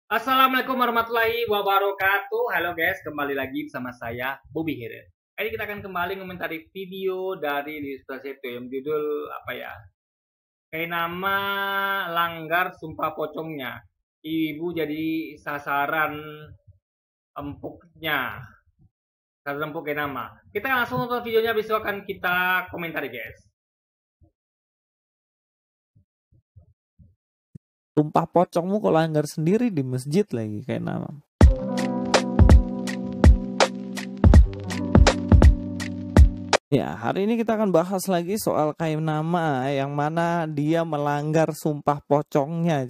Assalamualaikum warahmatullahi wabarakatuh. Halo guys, kembali lagi bersama saya Bobby Heren. Ini kita akan kembali komentari video dari di itu yang judul apa ya? Kayak nama langgar sumpah pocongnya. Ibu jadi sasaran empuknya. Sasaran empuk kayak nama. Kita langsung nonton videonya, besok akan kita komentari guys. Tumpah pocongmu kok langgar sendiri di masjid lagi kayak nama. Ya, hari ini kita akan bahas lagi soal kayak nama yang mana dia melanggar sumpah pocongnya.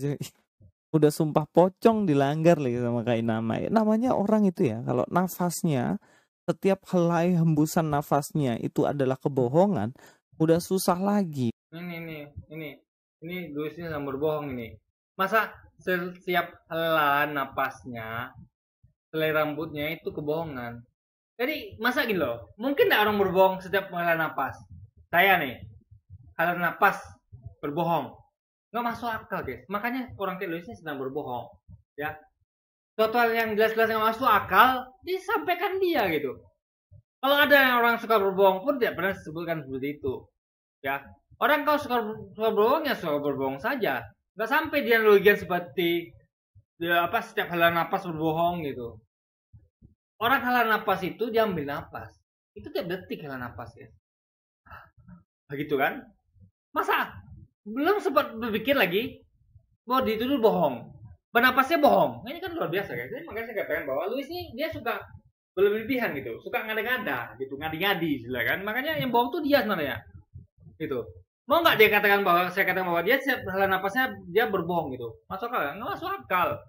Udah sumpah pocong dilanggar lagi sama kayak nama. Namanya orang itu ya, kalau nafasnya, setiap helai hembusan nafasnya itu adalah kebohongan, udah susah lagi. Ini tulisnya sama berbohong ini. Masa setiap hela napasnya, helai rambutnya itu kebohongan? Jadi masa gini loh, mungkin nggak orang berbohong setiap hela napas? Saya nih, hela napas berbohong, nggak masuk akal guys. Makanya orang Indonesia sedang berbohong, ya. Total yang jelas-jelas nggak masuk akal disampaikan dia gitu. Kalau ada yang orang suka berbohong pun tidak pernah disebutkan seperti itu, ya. Orang kalau suka berbohong ya suka berbohong saja. Nggak sampai dia logian seperti dia setiap hela napas berbohong gitu. Orang hela napas itu dia ambil napas. Itu tiap detik hela napas ya. Begitu kan? Masa belum sempat berpikir lagi bahwa dituduh bohong. Bernapasnya bohong. Ini kan luar biasa guys. Jadi makanya saya katakan bahwa Luis ini dia suka berlebihan gitu, suka ngada-ngada gitu, ngadi-ngadi kan. Makanya yang bohong tuh dia sebenarnya. Gitu. Mau nggak dia katakan bahwa saya katakan bahwa dia setiap hela napasnya dia berbohong gitu? Masuk akal? Nggak masuk akal.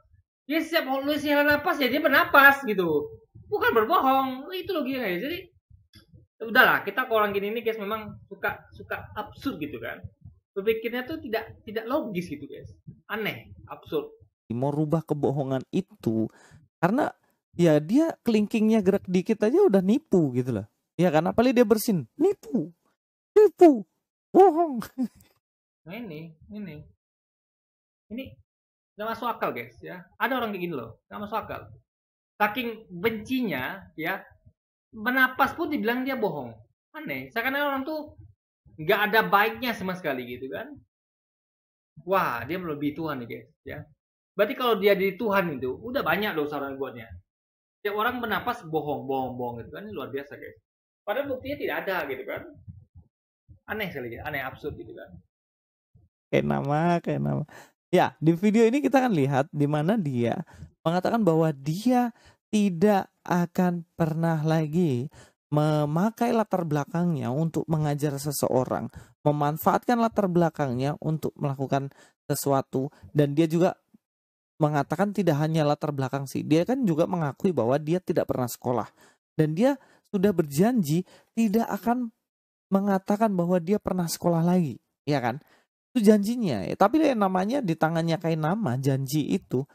Dia setiap Luis hela napas ya dia bernapas gitu, bukan berbohong. Itu logikanya. Jadi udahlah, kita orang gini nih guys memang suka absurd gitu kan. Berpikirnya tuh tidak logis gitu guys. Aneh, absurd. Mau rubah kebohongan itu karena ya dia kelingkingnya gerak dikit aja udah nipu gitu loh. Ya kan, apalagi dia bersin, nipu, bohong. Nah ini nggak masuk akal guys ya. Ada orang kayak gini loh, nggak masuk akal. Saking bencinya ya, bernapas pun dibilang dia bohong. Aneh. Seakan-akan orang tuh nggak ada baiknya sama sekali gitu kan. Wah, dia melebihi Tuhan nih guys ya. Berarti kalau dia di Tuhan itu udah banyak dosa orang buatnya. Setiap orang bernapas bohong gitu kan. Ini luar biasa guys. Padahal buktinya tidak ada gitu kan. Aneh sekali, aneh, absurd gitu kan. Kayak nama. Ya, di video ini kita akan lihat di mana dia mengatakan bahwa dia tidak akan pernah lagi memakai latar belakangnya untuk mengajar seseorang, memanfaatkan latar belakangnya untuk melakukan sesuatu, dan dia juga mengatakan tidak hanya latar belakang sih, dia kan juga mengakui bahwa dia tidak pernah sekolah dan dia sudah berjanji tidak akan mengatakan bahwa dia pernah sekolah lagi, ya kan? Itu janjinya ya. Tapi namanya di tangannya kayak nama, janji itu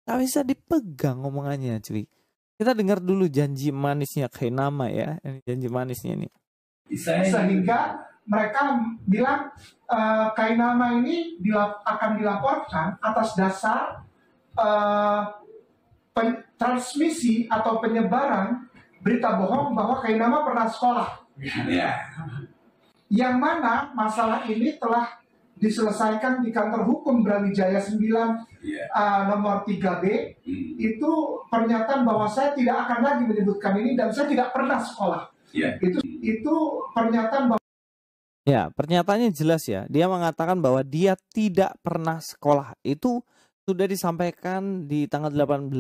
gak bisa dipegang omongannya cuy. Kita dengar dulu janji manisnya kayak nama ya. Ini janji manisnya nih. Sehingga mereka bilang kayak nama ini akan dilaporkan atas dasar transmisi atau penyebaran berita bohong bahwa kayak nama pernah sekolah. Yang mana masalah ini telah diselesaikan di kantor hukum Brawijaya 9 nomor 3B. Itu pernyataan bahwa saya tidak akan lagi menyebutkan ini dan saya tidak pernah sekolah. Itu pernyataan bahwa pernyataannya jelas ya. Dia mengatakan bahwa dia tidak pernah sekolah. Itu sudah disampaikan di tanggal 18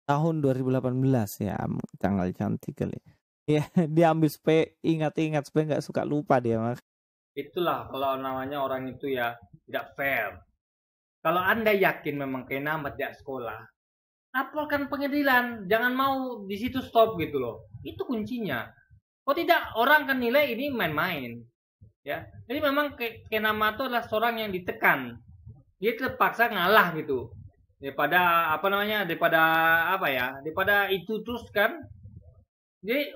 tahun 2018 ya. Tanggal cantik kali. Ya, dia ambil supaya ingat-ingat supaya nggak suka lupa dia. Itulah kalau namanya orang itu ya tidak fair. Kalau Anda yakin memang kayak nama tidak sekolah, laporkan pengadilan. Jangan mau di situ stop gitu loh. Itu kuncinya. Kalau tidak orang kan nilai ini main-main. Ya. Jadi memang kayak nama itu adalah seorang yang ditekan. Dia terpaksa ngalah gitu. Daripada itu terus kan. Jadi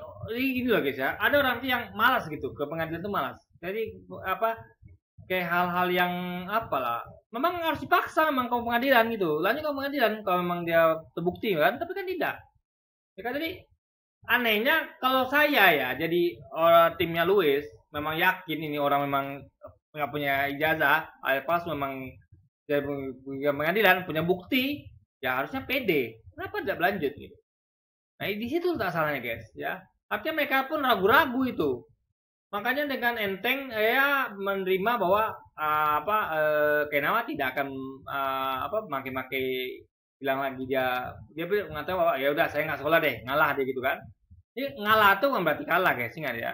gini loh guys ya, ada orang yang malas gitu ke pengadilan itu malas. Jadi kayak hal-hal yang apalah, memang harus dipaksa memang ke pengadilan gitu, lanjut ke pengadilan kalau memang dia terbukti kan, tapi kan tidak. Ya kan, jadi anehnya kalau saya ya jadi timnya Luis memang yakin ini orang memang nggak punya ijazah, pas memang dia punya pengadilan punya bukti, ya harusnya pede. Kenapa tidak berlanjut gitu? Nah di situ tak salahnya guys, ya. Artinya mereka pun ragu-ragu itu. Makanya dengan enteng ya menerima bahwa Kenawa tidak akan maki-maki, bilang lagi dia mengatakan bahwa ya udah saya nggak sekolah deh, ngalah deh gitu kan. Jadi ngalah itu bukan berarti kalah guys, ingat ya.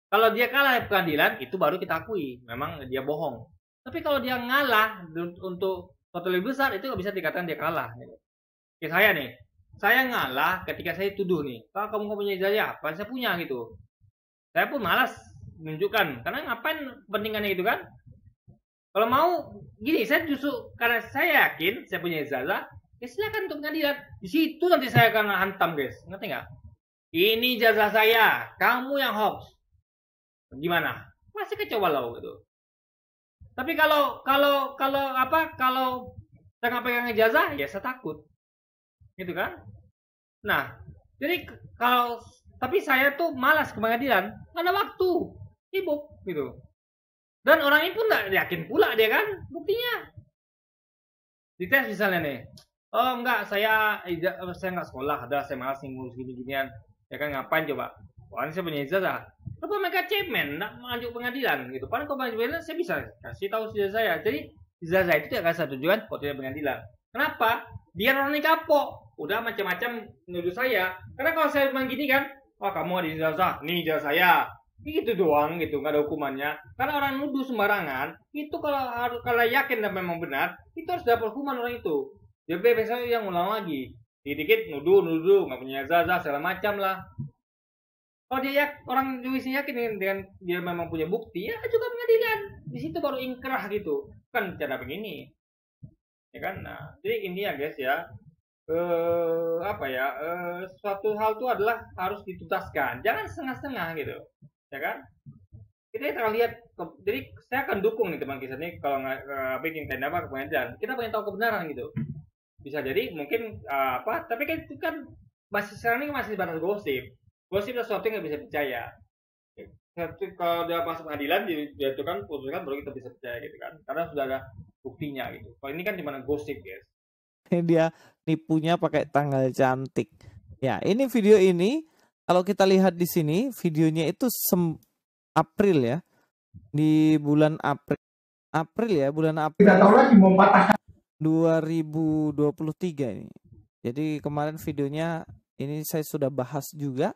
Kalau dia kalah di pengadilan itu baru kita akui memang dia bohong. Tapi kalau dia ngalah untuk sesuatu lebih besar itu nggak bisa dikatakan dia kalah. Kayak saya nih, saya ngalah ketika saya tuduh nih, kalau kamu nggak punya ijazah apa saya punya gitu. Saya pun malas menunjukkan, karena ngapain pentingannya gitu kan. Kalau mau gini, saya justru karena saya yakin saya punya ijazah, ya silakan untuk pengadilan. Di situ nanti saya akan hantam guys, ngerti nggak? Ini ijazah saya, kamu yang hoax. Gimana? Masih kacau balau gitu. Tapi kalau saya nggak pegang ijazah, ya saya takut, gitu kan? Nah, jadi tapi saya tuh malas ke pengadilan, nggak ada waktu, sibuk gitu. Dan orang ini pun nggak yakin pula dia kan, buktinya. Dites misalnya nih, oh enggak, saya nggak sekolah, ada saya malas ngurus gini-ginian, ya kan ngapain coba? Wah ini saya punya ijazah. Kenapa mereka cemen, nggak mengajuk pengadilan gitu? Padahal kalau pengadilan saya bisa kasih tahu ijazah saya. Jadi ijazah itu tidak kasih tujuan kalau tidak pengadilan. Kenapa? Biar orang ini kapok, udah macam-macam menuduh saya. Karena kalau saya bilang gini kan, wah kamu ada ijazah, nih ijazah saya, gitu doang gitu, nggak ada hukumannya. Karena orang nuduh sembarangan itu kalau yakin dan memang benar itu harus dapat hukuman orang itu. Jadi biasanya yang ulang lagi, dikit-dikit nuduh nggak punya ijazah segala macam lah. Kalau dia orang Luisnya yakin dengan dia memang punya bukti, ya juga pengadilan. Di situ baru ingkrah gitu, kan cara begini, ya kan. Nah jadi ini ya guys ya. Suatu hal itu adalah harus dituntaskan, jangan setengah-setengah gitu, ya kan. Kita akan lihat, jadi saya akan dukung nih teman kita nih kalau bikin tenda ke pengadilan, kita pengen tahu kebenaran gitu. Bisa jadi mungkin tapi kan itu kan masih sekarang ini masih batas gosip sesuatu yang nggak bisa percaya. Kalau udah masuk pengadilan dijatuhkan putuskan baru kita bisa percaya gitu kan, karena sudah ada buktinya gitu. Kalau ini kan cuma gosip guys. Dia nipunya pakai tanggal cantik. Ya, ini video ini kalau kita lihat di sini videonya itu April ya. Di bulan April ya, bulan April. Tidak tahu lagi mau patah 2023 ini. Jadi kemarin videonya ini saya sudah bahas juga.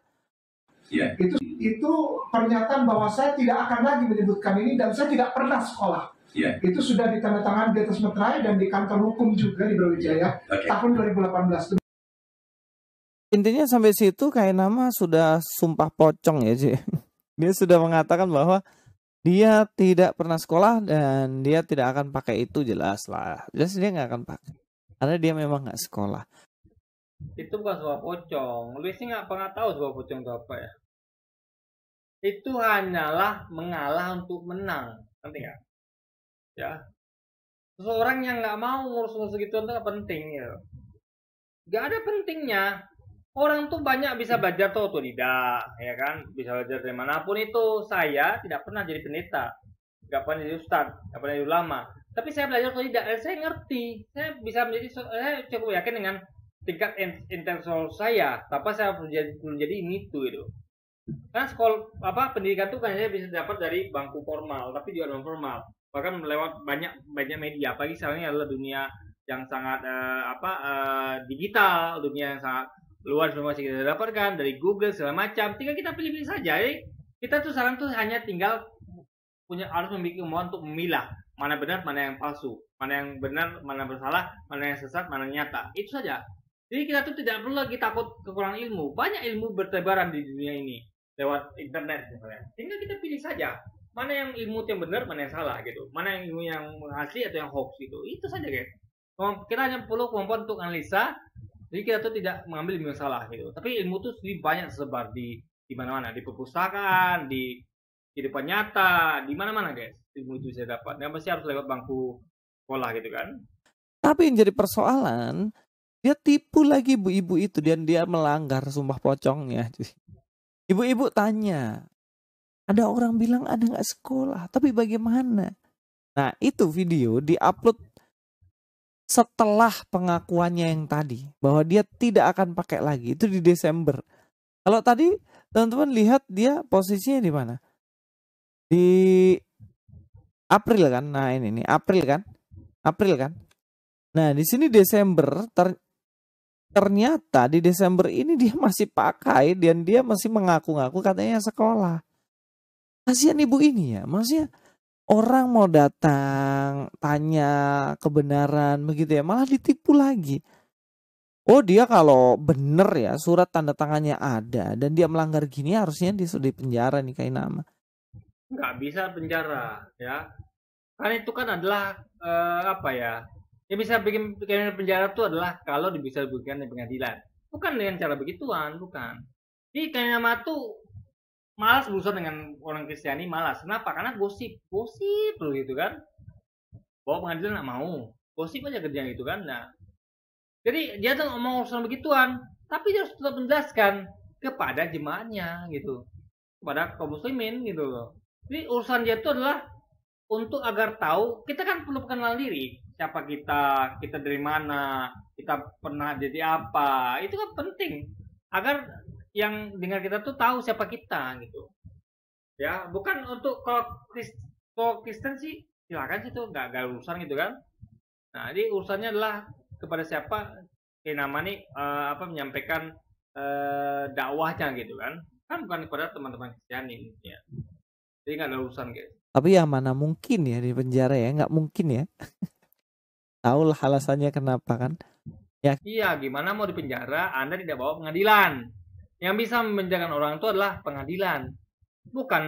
Ya. Itu pernyataan bahwa saya tidak akan lagi menyebutkan ini dan saya tidak pernah sekolah. Yeah. Itu sudah ditandatangani di atas meterai dan di kantor hukum juga di Brawijaya tahun 2018. Intinya sampai situ kayak nama sudah sumpah pocong ya sih. Dia sudah mengatakan bahwa dia tidak pernah sekolah dan dia tidak akan pakai itu, jelas lah. Jelas dia nggak akan pakai karena dia memang nggak sekolah. Itu bukan sebuah pocong. Luis ini nggak pernah tahu sebuah pocong itu apa ya. Itu hanyalah mengalah untuk menang, nanti nggak? Ya, seseorang yang nggak mau ngurus-ngurus gitu itu nggak penting ya. Nggak ada pentingnya. Orang tuh banyak bisa belajar tuh otodidak, ya kan? Bisa belajar dari manapun itu. Saya tidak pernah jadi pendeta, nggak pernah jadi ustadz, nggak pernah jadi ulama. Tapi saya belajar otodidak dan saya ngerti. Saya bisa saya cukup yakin dengan tingkat intelektual saya. Tanpa saya belum jadi ini itu. Kan sekolah pendidikan tuh kan saya bisa dapat dari bangku formal, tapi juga non formal. Bahkan lewat banyak media. Apalagi sekarang ini adalah dunia yang sangat digital, dunia yang sangat luar informasi kita dapatkan dari Google segala macam. Tinggal kita pilih-pilih saja. Kita tuh sekarang tuh hanya tinggal harus memiliki kemampuan untuk memilah mana benar, mana yang palsu, mana yang benar, mana bersalah, mana yang sesat, mana yang nyata. Itu saja. Jadi kita tuh tidak perlu lagi takut kekurangan ilmu. Banyak ilmu bertebaran di dunia ini lewat internet misalnya. Tinggal kita pilih saja mana yang ilmu yang benar, mana yang salah gitu. Mana yang ilmu yang asli atau yang hoax gitu. Itu saja guys. Kita hanya perlu kemampuan untuk analisa. Jadi kita tuh tidak mengambil ilmu yang salah gitu. Tapi ilmu tuh banyak tersebar di mana-mana, di perpustakaan, di kehidupan nyata, di mana-mana guys. Ilmu itu bisa dapat. Dan pasti harus lewat bangku sekolah gitu kan. Tapi yang jadi persoalan, dia tipu lagi ibu-ibu itu dan dia melanggar sumpah pocongnya. Ibu-ibu tanya, ada orang bilang ada nggak sekolah, tapi bagaimana? Nah itu video diupload setelah pengakuannya yang tadi bahwa dia tidak akan pakai lagi, itu di Desember. Kalau tadi teman-teman lihat dia posisinya di mana? Di April kan? Nah ini nih April kan? April kan? Nah di sini Desember, ternyata di Desember ini dia masih pakai dan dia masih mengaku-ngaku katanya sekolah. Kasihan ibu ini ya, maksudnya orang mau datang tanya kebenaran begitu ya, malah ditipu lagi. Oh dia kalau bener ya surat tanda tangannya ada dan dia melanggar gini harusnya dia sudah dipenjara nih kayak nama. Nggak bisa penjara ya. Karena itu kan adalah apa ya? Yang bisa bikin penjara itu adalah kalau bisa dibuktikan di pengadilan. Bukan dengan cara begituan, bukan. Jadi kayak nama tuh malas berurusan dengan orang Kristiani, malas. Kenapa? Karena gosip loh gitu kan. Bawa pengadilan nggak mau. Gosip aja kerjaan gitu kan. Nah, jadi dia tuh ngomong urusan begituan, tapi dia harus tetap menjelaskan kepada jemaatnya gitu, kepada kaum muslimin gitu loh. Jadi urusan dia itu adalah untuk agar tahu, kita kan perlu kenal diri, siapa kita dari mana, kita pernah jadi apa, itu kan penting agar yang dengar kita tuh tahu siapa kita gitu ya. Bukan untuk kalau Kristen sih silakan sih tuh nggak urusan gitu kan. Nah jadi urusannya adalah kepada siapa kayak nama nih menyampaikan dakwahnya gitu kan bukan kepada teman-teman Kristiani ya. Jadi nggak ada urusan guys. Tapi ya mana mungkin ya di penjara ya, nggak mungkin ya. Tahu lah alasannya kenapa kan? Ya. Iya, gimana mau di penjara? Anda tidak bawa pengadilan. Yang bisa membenarkan orang itu adalah pengadilan. Bukan.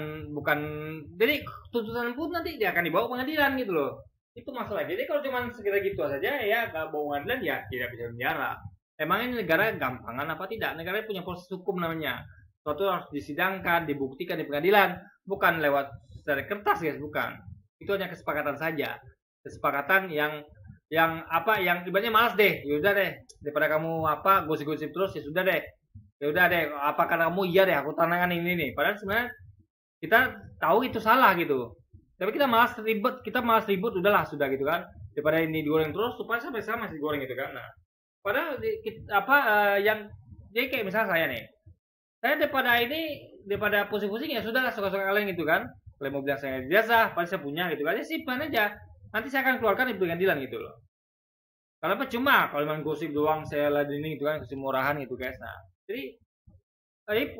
Jadi tuntutan pun nanti dia akan dibawa pengadilan gitu loh. Itu masalah. Jadi kalau cuma sekedar gitu saja ya nggak bawa pengadilan ya tidak bisa penjara. Emang ini negara gampangan apa tidak? Negara punya proses hukum namanya. Suatu harus disidangkan, dibuktikan di pengadilan, bukan lewat secara kertas guys, bukan. Itu hanya kesepakatan saja. Kesepakatan yang ibaratnya malas deh. Ya udah deh, daripada kamu gosip-gosip terus ya sudah deh. Ya udah deh, apa kata kamu iya deh aku tantangan ini nih. Padahal sebenarnya kita tahu itu salah gitu. Tapi kita malas ribut, udahlah sudah gitu kan. Daripada ini digoreng terus supaya sampai sekarang masih digoreng gitu kan. Nah, padahal jadi kayak misalnya saya nih. Saya daripada pusing-pusing ya sudah suka-suka kalian gitu kan. Kalian mau bilang saya biasa, pasti saya punya gitu kan. Ya simpan aja. Nanti saya akan keluarkan di pengadilan gitu loh. Kalau apa cuma kalau memang gosip doang saya ladenin gitu kan, gosip murahan gitu guys. Nah, jadi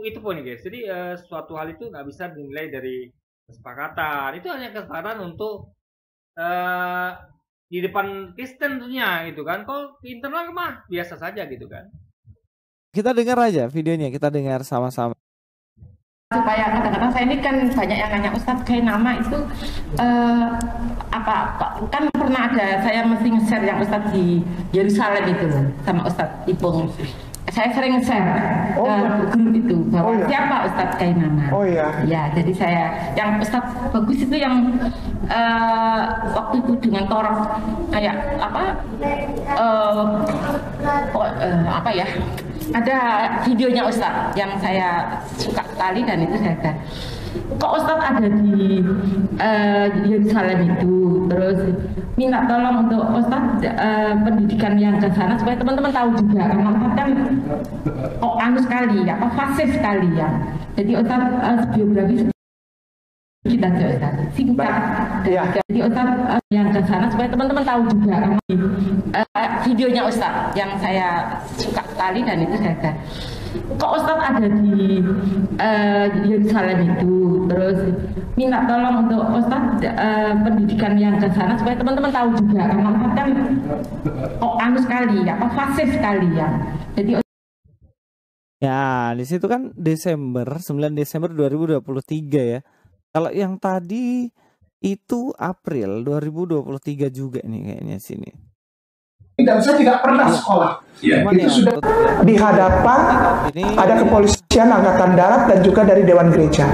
itu poinnya guys. Jadi suatu hal itu nggak bisa dinilai dari kesepakatan. Itu hanya kesepakatan untuk di depan Kristen tentunya gitu kan. Kalau di internal mah biasa saja gitu kan. Kita dengar aja videonya, kita dengar sama-sama. Supaya kadang-kadang saya ini kan banyak yang nanya Ustadz kayak nama itu kan pernah ada saya mesti nge-share yang Ustadz di Yerusalem itu sama Ustadz Ipung. Saya sering share grup itu bahwa siapa Ustadz Kainana. Oh iya. Ya, jadi saya yang Ustadz bagus itu yang waktu itu dengan torok kayak ada videonya Ustadz yang saya suka sekali dan itu saya lihat. Kok Ustadz ada di Yerusalem itu, terus minta tolong untuk Ustadz pendidikan yang ke sana supaya teman-teman tahu juga karena Ustadz kan sekali ya, fasih sekali ya. Jadi Ustadz biografi kita Ustadz singkat. Jadi Ustadz yang ke sana supaya teman-teman tahu juga karena videonya Ustadz yang saya suka sekali dan itu saya lihat. Kok Ustadz ada di Yerusalem itu, terus minta tolong untuk Ustadz pendidikan yang ke sana supaya teman-teman tahu juga karena Ustadz kan sekali ya, fasih sekali ya. Jadi ya di situ kan 9 Desember 2023 ya. Kalau yang tadi itu April 2023 juga nih kayaknya sini. dan saya tidak pernah sekolah. Cuman Itu yang sudah tetap ya, di hadapan ini ada kepolisian angkatan darat dan juga dari Dewan Gereja.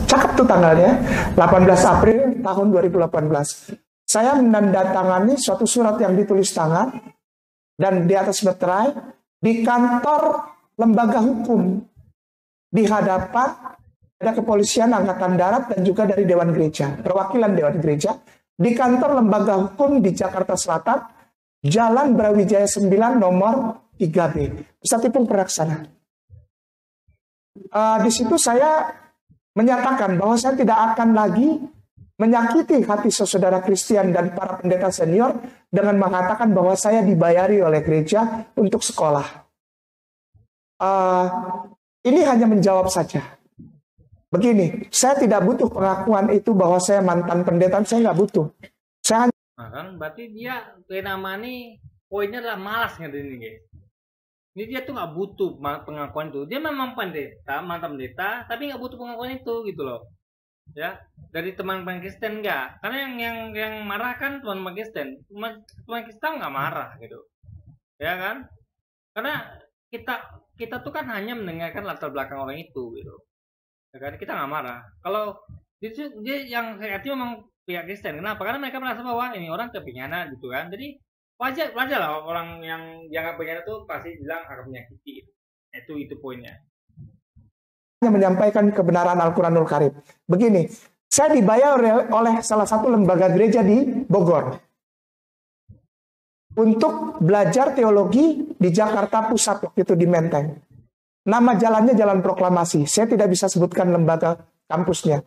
Cakep tuh tanggalnya, 18 April tahun 2018. Saya menandatangani suatu surat yang ditulis tangan dan di atas meterai di kantor lembaga hukum di hadapan ada kepolisian angkatan darat dan juga dari Dewan Gereja, perwakilan Dewan Gereja di kantor lembaga hukum di Jakarta Selatan, Jalan Brawijaya 9 nomor 3B. Ustaz Ipung pernah ke sana. Di situ saya menyatakan bahwa saya tidak akan lagi menyakiti hati saudara Kristen dan para pendeta senior dengan mengatakan bahwa saya dibayari oleh gereja untuk sekolah. Ini hanya menjawab saja. Begini, saya tidak butuh pengakuan itu bahwa saya mantan pendeta, saya nggak butuh. Saya hanya Nah kan berarti dia nama nih poinnya adalah malas ngerti ini guys. Ini dia tuh nggak butuh pengakuan itu. Dia memang pendeta, mantan pendeta, tapi nggak butuh pengakuan itu gitu loh. Ya, dari teman-teman Kristen enggak. Karena yang marah kan teman-teman Kristen. Teman Kristen nggak marah gitu. Ya kan? Karena kita tuh kan hanya mendengarkan latar belakang orang itu gitu. Ya kan? Kita nggak marah. Kalau dia yang saya hati memang pihak Kristen. Kenapa? Karena mereka merasa bahwa ini orang kepinginan gitu kan. Jadi wajar lah orang yang dianggap pengkhianat itu pasti bilang akan menyakiti gitu. Itu poinnya. menyampaikan kebenaran Al-Quranul Karim. Begini, saya dibayar oleh salah satu lembaga gereja di Bogor untuk belajar teologi di Jakarta Pusat waktu itu di Menteng. Nama jalannya Jalan Proklamasi. Saya tidak bisa sebutkan lembaga kampusnya.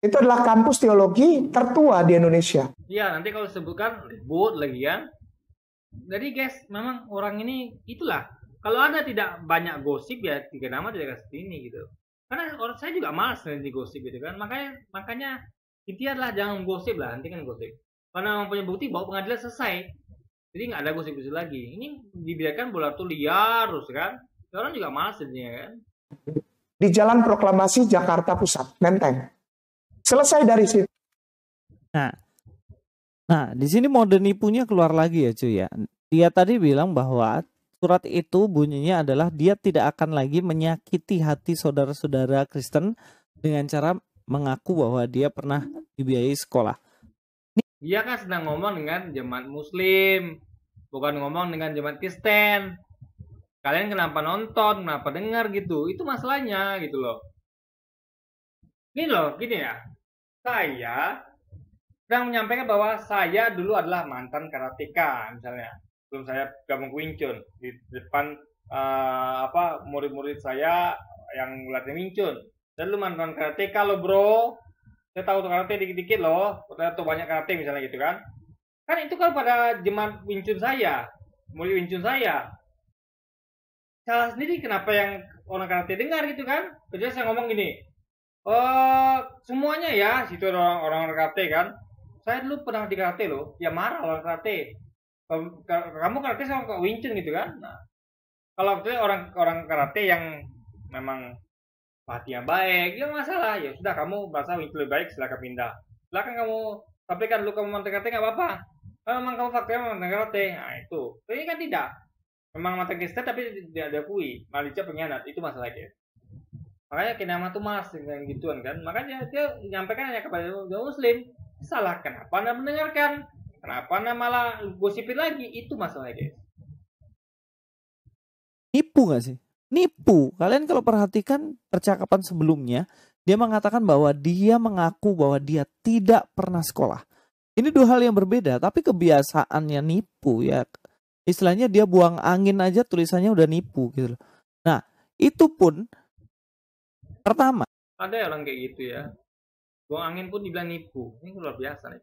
Itu adalah kampus teologi tertua di Indonesia. Iya, nanti kalau sebutkan ribut lagi kan. Jadi guys, memang orang ini itulah. Kalau ada tidak banyak gosip ya tiga nama tidak kasih ini gitu. Karena orang saya juga malas nanti gosip gitu kan. Makanya intinya adalah jangan gosip lah, hentikan gosip. Karena mempunyai bukti bahwa pengadilan selesai. Jadi nggak ada gosip-gosip lagi. Ini dibiarkan bola tuh liar terus kan. Orang juga malas jadinya kan. Di Jalan Proklamasi Jakarta Pusat, Menteng. Selesai dari situ. Nah, di sini mode nipunya keluar lagi ya cuy ya. Dia tadi bilang bahwa surat itu bunyinya adalah dia tidak akan lagi menyakiti hati saudara-saudara Kristen dengan cara mengaku bahwa dia pernah dibiayai sekolah. Dia kan sedang ngomong dengan jemaat Muslim, bukan ngomong dengan jemaat Kristen. Kalian kenapa nonton, kenapa dengar gitu? Itu masalahnya gitu loh. Gini ya. Saya sedang menyampaikan bahwa saya dulu adalah mantan karateka misalnya. Sebelum saya gabung Wing Chun di depan murid-murid saya yang latihan Wing Chun. Dan lu mantan karateka lo bro. Saya tahu tuh karate dikit-dikit loh. Atau banyak karate misalnya gitu kan. Kan itu kan pada jemaat Wing Chun saya, murid Wing Chun saya. Salah sendiri kenapa yang orang karate dengar gitu kan? Kerja saya ngomong gini. Semuanya ya, situ orang karate kan. Saya dulu pernah di karate loh. Ya marah orang karate. Kamu karate sama Kak Wing Chun gitu kan? Nah, kalau orang karate yang memang hatinya baik, ya masalah. Ya sudah kamu merasa Wing Chun lebih baik, silakan pindah. Silakan kamu sampaikan dulu kamu mantan karate nggak apa-apa. Kalau memang kamu faktanya mantan karate, nah itu. Ini kan tidak. Memang mantan Kristen tapi tidak diakui, malah dicap pengkhianat. Itu masalahnya. Makanya Kinama tuh malas dengan gituan kan. Makanya dia menyampaikan hanya kepada Muslim. Salah kenapa Anda mendengarkan? Kenapa Anda malah gosipin lagi? Itu masalahnya guys. Nipu gak sih? Nipu. Kalian kalau perhatikan percakapan sebelumnya, dia mengatakan bahwa dia mengaku bahwa dia tidak pernah sekolah. Ini dua hal yang berbeda, tapi kebiasaannya nipu ya. Istilahnya dia buang angin aja tulisannya udah nipu gitu loh. Nah, itu pun pertama. Ada orang kayak gitu ya. Buang angin pun dibilang nipu. Ini luar biasa nih.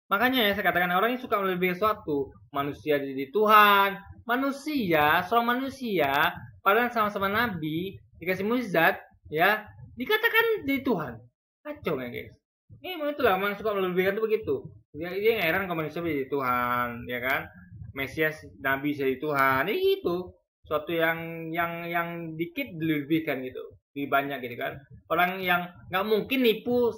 Makanya ya saya katakan orang ini suka melebihi sesuatu. Manusia jadi Tuhan. Manusia, seorang manusia, padahal sama-sama nabi, dikasih mukjizat, ya, dikatakan jadi Tuhan. Kacau ya guys. Ini memang itulah, orang suka melebihkan itu begitu. Dia nggak heran kalau manusia jadi Tuhan, ya kan? Mesias, nabi jadi Tuhan, ini gitu. Suatu yang dikit dilebihkan gitu, lebih banyak gitu kan. Orang yang nggak mungkin nipu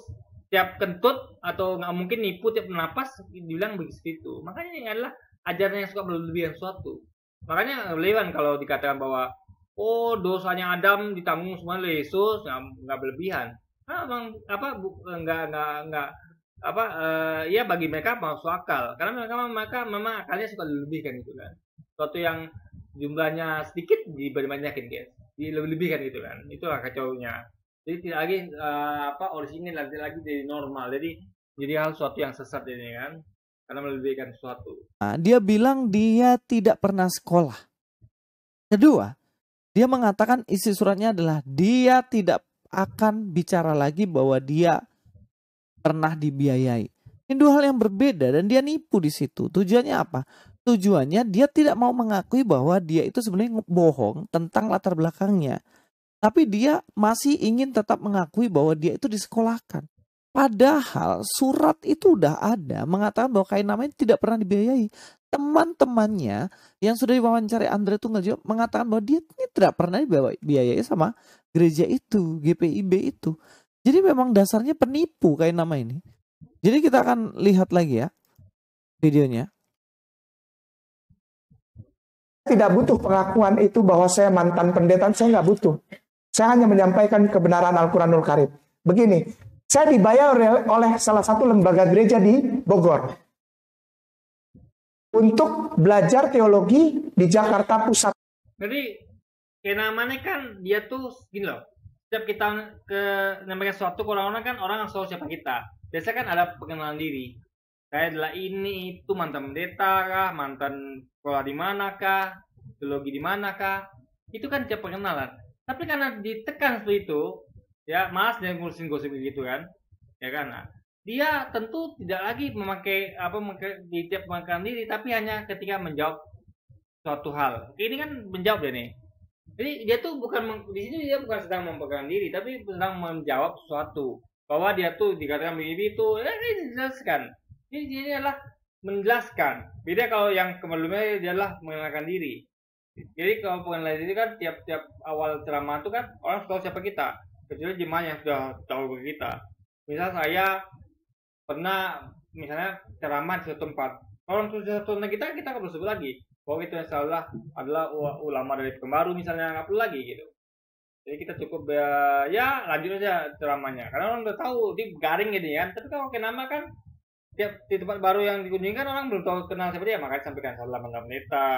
tiap kentut atau nggak mungkin nipu tiap napas dibilang begitu. Makanya ini adalah ajaran yang suka berlebihan sesuatu. Makanya Lewan kalau dikatakan bahwa oh dosanya Adam ditanggung semua oleh Yesus, nggak berlebihan. Nah, emang apa nggak apa ya bagi mereka masuk akal karena mereka memang akalnya suka dilebihkan gitu kan. Suatu yang jumlahnya sedikit dibanyakin guys, dilebihkan gitu kan. Itulah kacaunya. Jadi tidak lagi orisinil lagi jadi normal. Jadi hal suatu yang sesat ini kan karena melebihkan sesuatu. Nah, dia bilang dia tidak pernah sekolah. Kedua, dia mengatakan isi suratnya adalah dia tidak akan bicara lagi bahwa dia pernah dibiayai. Ini dua hal yang berbeda dan dia nipu di situ. Tujuannya apa? Tujuannya dia tidak mau mengakui bahwa dia itu sebenarnya bohong tentang latar belakangnya. Tapi dia masih ingin tetap mengakui bahwa dia itu disekolahkan. Padahal surat itu udah ada mengatakan bahwa Kainama tidak pernah dibiayai. Teman-temannya yang sudah diwawancari Andre Tunggal Jawab mengatakan bahwa dia ini tidak pernah dibiayai sama gereja itu, GPIB itu. Jadi memang dasarnya penipu Kainama ini. Jadi kita akan lihat lagi ya videonya. Tidak butuh pengakuan itu bahwa saya mantan pendeta, saya nggak butuh. Saya hanya menyampaikan kebenaran Al-Quranul Karim. Begini, saya dibayar oleh salah satu lembaga gereja di Bogor untuk belajar teologi di Jakarta Pusat. Jadi namanya kan dia tuh gini loh. Setiap kita namanya suatu ke orang-orang kan orang tahu siapa kita. Biasanya kan ada pengenalan diri. Saya adalah ini itu mantan pendeta kah, mantan sekolah di manakah, teologi di manakah. Itu kan setiap pengenalan. Tapi karena ditekan seperti itu, ya mas jangan ngurusin gosip gitu kan, ya kan? Nah, dia tentu tidak lagi memakai di tiap pengenalan diri, tapi hanya ketika menjawab suatu hal. Ini kan menjawab dia nih. Jadi dia tuh bukan di sini dia bukan sedang memperkenalkan diri, tapi sedang menjawab sesuatu. Bahwa dia tuh dikatakan begini itu, ini dijelaskan. Jadi dia adalah menjelaskan. Beda kalau yang sebelumnya dia adalah mengenalkan diri. Jadi kalau pengenalan diri kan tiap awal ceramah itu kan orang tahu siapa kita. Kecuali jemaah yang sudah tahu kita. Misal saya pernah misalnya ceramah di suatu tempat. Kalau sudah tahu kita akan bersebut lagi. Bahwa itu adalah ulama dari Pekanbaru misalnya, nggak perlu lagi gitu. Jadi kita cukup ya lanjut aja ceramahnya. Karena orang udah tahu dia garing gitu kan. Tapi kalau nama kan tiap di tempat baru yang dikunjungi kan orang belum tahu kenal siapa dia, makanya sampaikan salah manggap pendeta,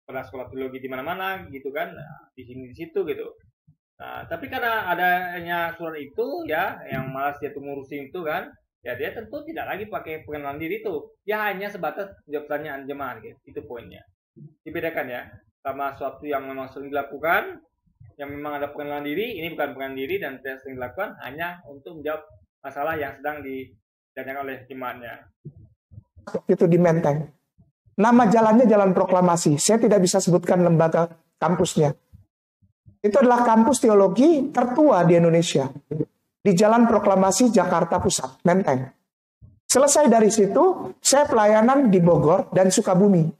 pernah sekolah teologi di mana-mana gitu kan, nah, di sini di situ gitu. Nah tapi karena adanya surat itu ya yang malas dia tuh ngurusin itu kan, ya dia tentu tidak lagi pakai pengenalan diri itu, ya hanya sebatas jawab pertanyaan jemaat gitu. Itu poinnya. Dibedakan ya sama suatu yang memang sering dilakukan, yang memang ada pengenalan diri. Ini bukan pengenalan diri dan tidak sering dilakukan, hanya untuk menjawab masalah yang sedang ditanyakan oleh jemaatnya. Itu di Menteng. Nama jalannya Jalan Proklamasi. Saya tidak bisa sebutkan lembaga kampusnya. Itu adalah kampus teologi tertua di Indonesia. Di Jalan Proklamasi Jakarta Pusat, Menteng. Selesai dari situ, saya pelayanan di Bogor dan Sukabumi.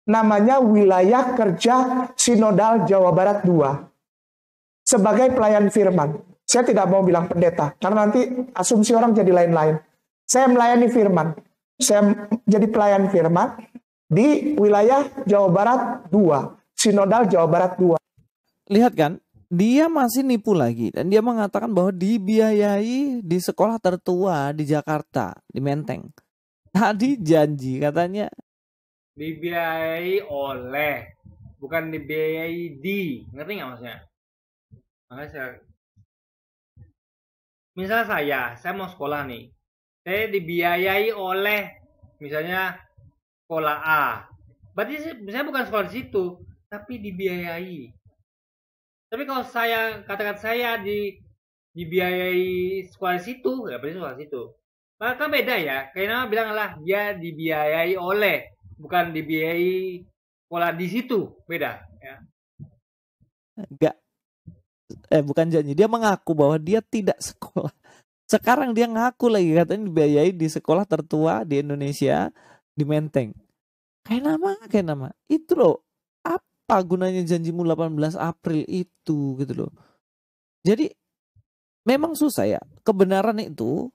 Namanya Wilayah Kerja Sinodal Jawa Barat 2. Sebagai pelayan firman. Saya tidak mau bilang pendeta, karena nanti asumsi orang jadi lain-lain. Saya melayani firman. Saya jadi pelayan firman di wilayah Jawa Barat 2, Sinodal Jawa Barat 2. Lihat kan, dia masih nipu lagi dan dia mengatakan bahwa dibiayai di sekolah tertua di Jakarta, di Menteng. Tadi janji katanya dibiayai oleh, bukan dibiayai di, ngerti nggak maksudnya? Makanya misalnya saya mau sekolah nih, saya dibiayai oleh misalnya sekolah A. Berarti saya bukan sekolah di situ, tapi dibiayai. Tapi kalau saya katakan saya dibiayai sekolah di situ, ya berarti sekolah di situ. Maka beda ya. Karena bilang lah dia dibiayai oleh, bukan dibiayai sekolah di situ, beda. Ya. Enggak. Bukan janji. Dia mengaku bahwa dia tidak sekolah. Sekarang dia ngaku lagi katanya dibiayai di sekolah tertua di Indonesia di Menteng. Kayak nama. Itu loh. Apa gunanya janjimu 18 April itu gitu loh. Jadi memang susah ya. Kebenaran itu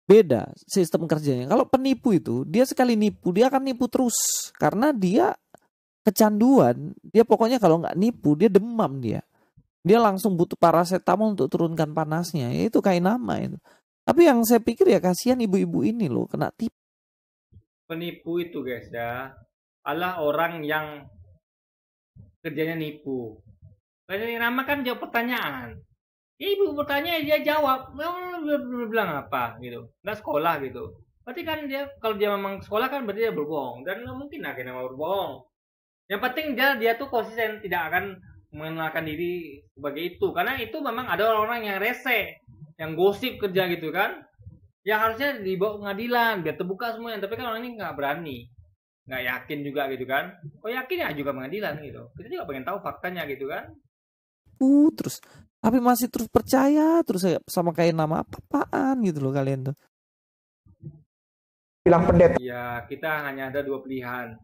Beda sistem kerjanya. Kalau penipu itu, dia sekali nipu, dia akan nipu terus. Karena dia kecanduan. Dia pokoknya kalau nggak nipu, dia demam dia. Dia langsung butuh paracetamol untuk turunkan panasnya. Ya, itu kayak nama itu. Tapi yang saya pikir ya kasihan ibu-ibu ini loh, kena tipu. Penipu itu guys ya, adalah orang yang kerjanya nipu. Kayak nama kan jawab pertanyaan. Ibu bertanya dia jawab, bilang apa gitu, nggak sekolah gitu. Berarti kan dia kalau dia memang sekolah kan berarti dia berbohong dan nggak mungkin akhirnya mau berbohong. Yang penting dia tuh konsisten, tidak akan mengenalkan diri sebagai itu, karena itu memang ada orang-orang yang rese, yang gosip kerja gitu kan, yang harusnya dibawa pengadilan biar terbuka semuanya. Tapi kan orang ini nggak berani, nggak yakin juga gitu kan. Kok yakin ya juga pengadilan gitu. Kita juga pengen tahu faktanya gitu kan. Terus tapi masih terus percaya terus sama kayak nama apa-apaan gitu loh kalian tuh. Bilang pendeta. Ya kita hanya ada dua pilihan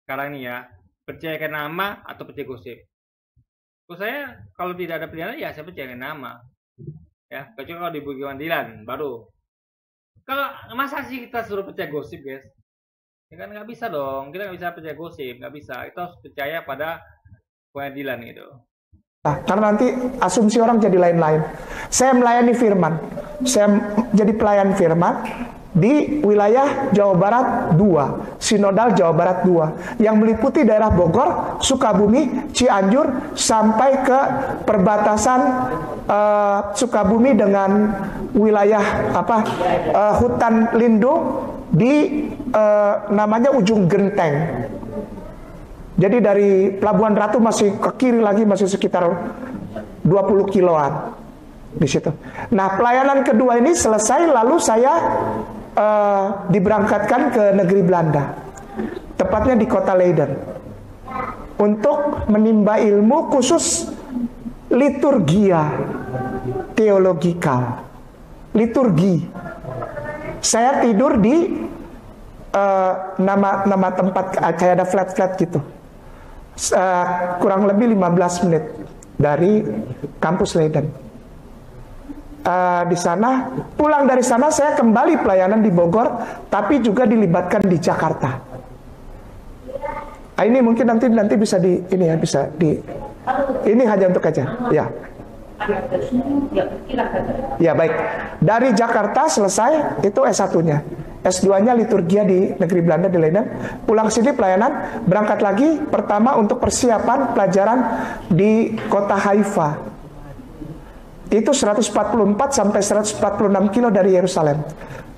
sekarang nih ya, percaya ke nama atau percaya gosip. Kalau saya kalau tidak ada pilihan ya saya percaya ke nama ya, kecuali kalau di pengadilan baru. Kalau masa sih kita suruh percaya gosip guys, ya kan nggak bisa dong, kita nggak bisa percaya gosip, nggak bisa. Kita harus percaya pada pengadilan gitu. Karena nanti asumsi orang jadi lain-lain. Saya melayani firman. Saya jadi pelayan firman di wilayah Jawa Barat 2, Sinodal Jawa Barat 2, yang meliputi daerah Bogor, Sukabumi, Cianjur, sampai ke perbatasan Sukabumi dengan wilayah hutan lindung di namanya Ujung Genteng. Jadi dari Pelabuhan Ratu masih ke kiri lagi masih sekitar 20 kiloan di situ. Nah, pelayanan kedua ini selesai, lalu saya diberangkatkan ke negeri Belanda, tepatnya di kota Leiden, untuk menimba ilmu khusus liturgia teologikal, liturgi. Saya tidur di nama tempat kayak ada flat-flat gitu. Kurang lebih 15 menit dari kampus Leiden. Di sana, pulang dari sana saya kembali pelayanan di Bogor, tapi juga dilibatkan di Jakarta. Ini mungkin nanti bisa ini hanya untuk aja, ya. Ya baik. Dari Jakarta selesai itu S1-nya. S2-nya liturgia di negeri Belanda di Leiden. Pulang sini pelayanan, berangkat lagi pertama untuk persiapan pelajaran di kota Haifa. Itu 144 sampai 146 kilo dari Yerusalem.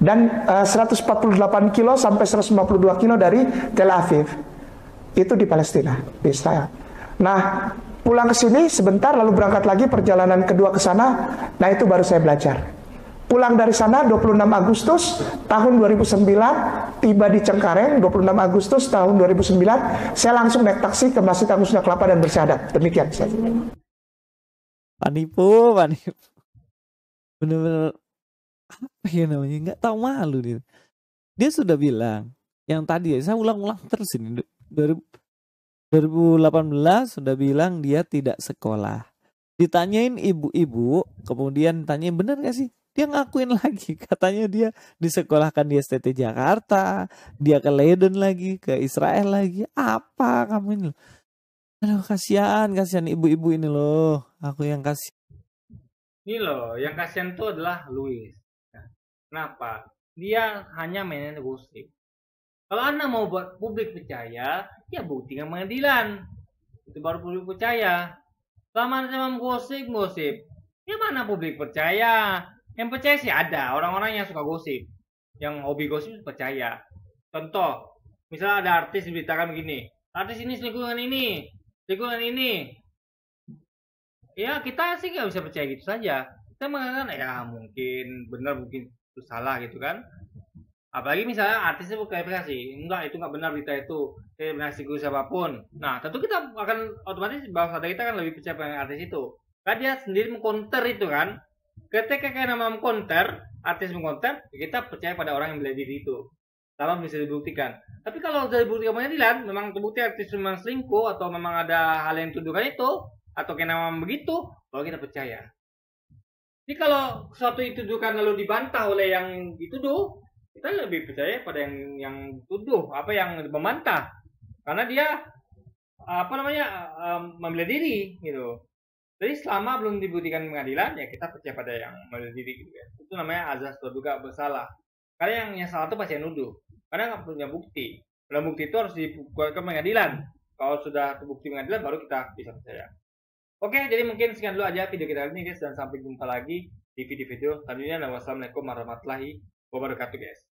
Dan 148 kilo sampai 152 kilo dari Tel Aviv. Itu di Palestina, di Israel. Nah, pulang ke sini sebentar lalu berangkat lagi perjalanan kedua ke sana. Nah, itu baru saya belajar. Pulang dari sana 26 Agustus tahun 2009, tiba di Cengkareng 26 Agustus tahun 2009, saya langsung naik taksi ke Masjid Agung Sunda Kelapa dan bersyahadat. Demikian saya. Panipu. Bener-bener apa ya namanya? Nggak tahu malu dia. Dia sudah bilang yang tadi ya, saya ulang-ulang terus ini. 2018 sudah bilang dia tidak sekolah. Ditanyain ibu-ibu, kemudian tanyain bener gak sih? Dia ngakuin lagi, katanya dia disekolahkan di STT Jakarta, dia ke Leiden lagi, ke Israel lagi. Apa kamu ini loh? Aduh, kasihan ibu-ibu ini loh. Aku yang kasih. Ini loh, yang kasihan itu adalah Louis. Kenapa? Dia hanya mainin gosip. Kalau Anda mau buat publik percaya, ya buktikan pengadilan. Itu baru publik percaya. Selama Anda gosip, ya mana publik percaya? Yang percaya sih ada, orang-orang yang suka gosip, yang hobi gosip percaya. Contoh, misalnya ada artis diberitakan begini, artis ini selingkuh dengan ini. Ya kita sih nggak bisa percaya gitu saja. Kita mengatakan ya mungkin benar, mungkin itu salah gitu kan. Apalagi misalnya artisnya berklarifikasi, enggak itu nggak benar berita itu, saya benar selingkuh siapapun. Nah tentu kita akan otomatis bawah sadar kita kan lebih percaya pada artis itu. Kan dia sendiri mengcounter itu kan. Ketika kayak nama mengkonter, artis mengkonter, kita percaya pada orang yang bela diri itu. Sama bisa dibuktikan. Tapi kalau sudah dibuktikan pengadilan, memang terbukti artis memang selingkuh atau memang ada hal yang tuduhkan itu, atau kayak nama begitu, baru kita percaya. Jadi kalau suatu dituduhkan lalu dibantah oleh yang dituduh, kita lebih percaya pada yang tuduh, apa yang membantah, karena dia membela diri gitu. Jadi selama belum dibuktikan pengadilan, ya kita percaya pada yang membela diri gitu ya. Itu namanya azas praduga bersalah. Karena yang salah itu pasti yang nuduh, karena nggak punya bukti. Kalau bukti itu harus dibuatkan pengadilan. Kalau sudah terbukti pengadilan, baru kita bisa percaya. Oke, jadi mungkin sekian dulu aja video kita kali ini guys, dan sampai jumpa lagi di video-video selanjutnya. Wassalamualaikum warahmatullahi wabarakatuh guys.